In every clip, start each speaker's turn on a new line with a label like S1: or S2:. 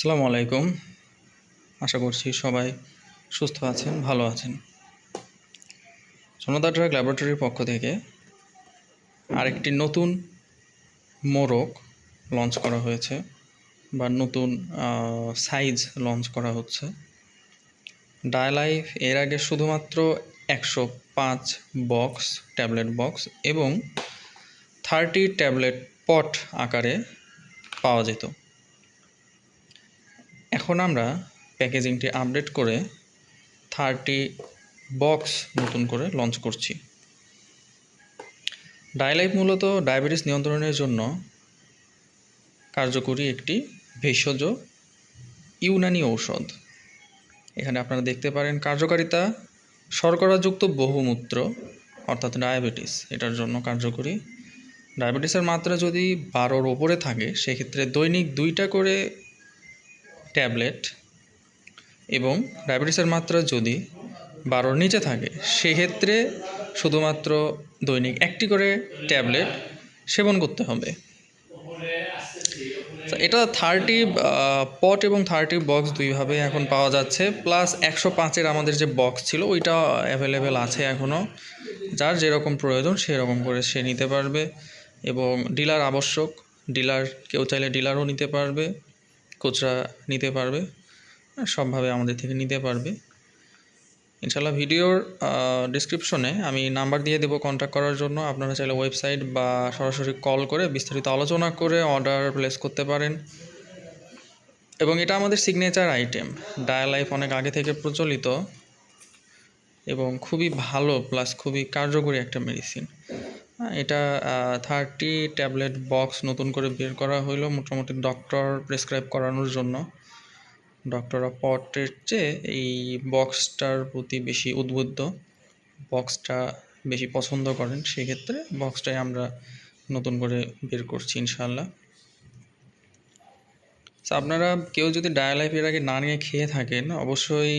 S1: আসসালামু আলাইকুম। আশা করছি সবাই সুস্থ আছেন, ভালো আছেন। সোনাদা ড্রাগ ল্যাবরেটরির পক্ষ থেকে আরেকটি নতুন মোড়ক লঞ্চ করা হয়েছে বা নতুন সাইজ লঞ্চ করা হচ্ছে। ডায়ালাইফ এর আগে শুধুমাত্র 105 বক্স ট্যাবলেট বক্স এবং 30 ট্যাবলেট পট আকারে পাওয়া যেত। এখন আমরা প্যাকেজিংটি আপডেট করে 30 বক্স নতুন করে লঞ্চ করছি। ডায়ালাইফ মূলত ডায়াবেটিস নিয়ন্ত্রণের জন্য কার্যকরী একটি ভেষজ ইউনানি ঔষধ। এখানে আপনারা দেখতে পারেন কার্যকারিতা শর্করাযুক্ত বহুমূত্র অর্থাৎ ডায়াবেটিস এটার জন্য কার্যকরী। ডায়াবেটিসের মাত্রা যদি 12-র ওপরে থাকে সেক্ষেত্রে দৈনিক 2টা করে ট্যাবলেট এবং ডায়াবেটিসের মাত্রা যদি 12-র নিচে থাকে সেক্ষেত্রে শুধুমাত্র দৈনিক 1টি করে ট্যাবলেট সেবন করতে হবে। এটা 30 পট এবং 30 বক্স দুইভাবে এখন পাওয়া যাচ্ছে, প্লাস 105-এর আমাদের যে বক্স ছিল ওইটা অ্যাভেলেবেল আছে এখনও। যার যেরকম প্রয়োজন সেরকম করে সে নিতে পারবে এবং ডিলার আবশ্যক, ডিলার কেউ চাইলে ডিলারও নিতে পারবে, খুচরা নিতে পারবে, সবভাবে আমাদের থেকে নিতে পারবে। ইনশাল্লাহ ভিডিওর ডিসক্রিপশনে আমি নাম্বার দিয়ে দেবো কন্ট্যাক্ট করার জন্য। আপনারা চাইলে ওয়েবসাইট বা সরাসরি কল করে বিস্তারিত আলোচনা করে অর্ডার প্লেস করতে পারেন। এবং এটা আমাদের সিগনেচার আইটেম। ডায়ালাইফ অনেক আগে থেকে প্রচলিত এবং খুবই ভালো প্লাস খুবই কার্যকরী একটা মেডিসিন। এটা 30 ট্যাবলেট বক্স নতুন করে বের করা হলো মোটামুটি ডক্টর প্রেসক্রাইব করানোর জন্য। ডক্টররা পটের চেয়ে এই বক্সটার প্রতি বেশি উদ্বুদ্ধ, বক্সটা বেশি পছন্দ করেন, সেক্ষেত্রে বক্সটাই আমরা নতুন করে বের করছি ইনশাআল্লাহ। আপনারা কেউ যদি ডায়ালাইফ এর আগে না নিয়ে খেয়ে থাকেন অবশ্যই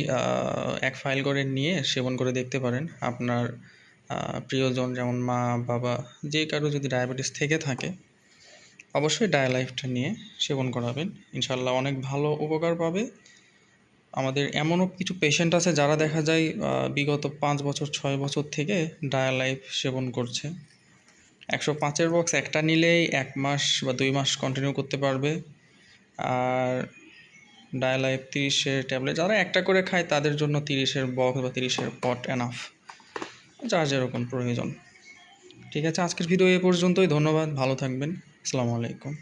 S1: এক ফাইল করে নিয়ে সেবন করে দেখতে পারেন। আপনার প্রিয়জন যেমন মা বাবা যে কারো যদি ডায়াবেটিস থেকে থাকে অবশ্যই ডায়ালাইফটা নিয়ে সেবন করাবেন, ইনশাআল্লাহ অনেক ভালো উপকার পাবে। আমাদের এমনও কিছু পেশেন্ট আছে যারা দেখা যায় বিগত 5 বছর 6 বছর থেকে ডায়ালাইফ সেবন করছে। 105-এর বক্স একটা নিলেই 1 মাস বা 2 মাস কন্টিনিউ করতে পারবে। আর ডায়ালাইফ 30-এর ট্যাবলেট যারা একটা করে খায় তাদের জন্য 30-এর বক্স বা 30-এর পট এনাফ, যার যেরকম প্রয়োজন। ঠিক আছে, আজকের ভিডিও এ পর্যন্তই। ধন্যবাদ, ভালো থাকবেন। আসসালামু আলাইকুম।